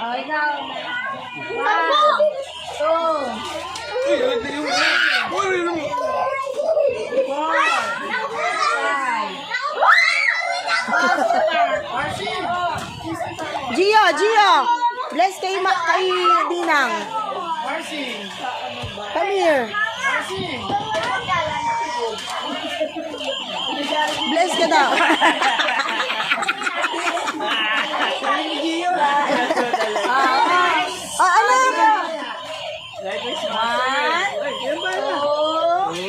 Oh, ikaw. 1, 2, 3, 4, 5. Gio! Bless kay Dinang. Come here. Bless ka daw. Ano? 1, 2, 3, 4, 5.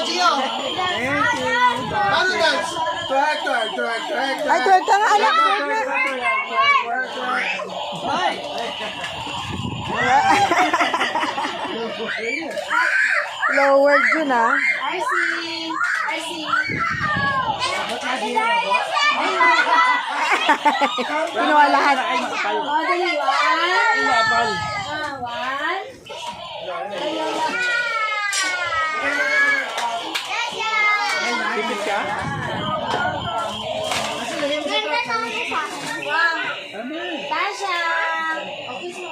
Gio! Ano guys? Twerk. Ay, twerk ka nga, anak. Lower yun, ah. RC. Kinuha lahat. Oh, dali. 1. Pipit ka? Tasha! Okay, so.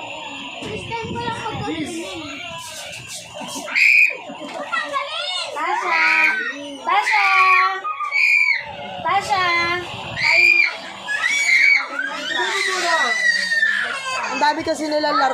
Kristen ko lang magpapalinin. Tasha! Ang dami kasi nila laro.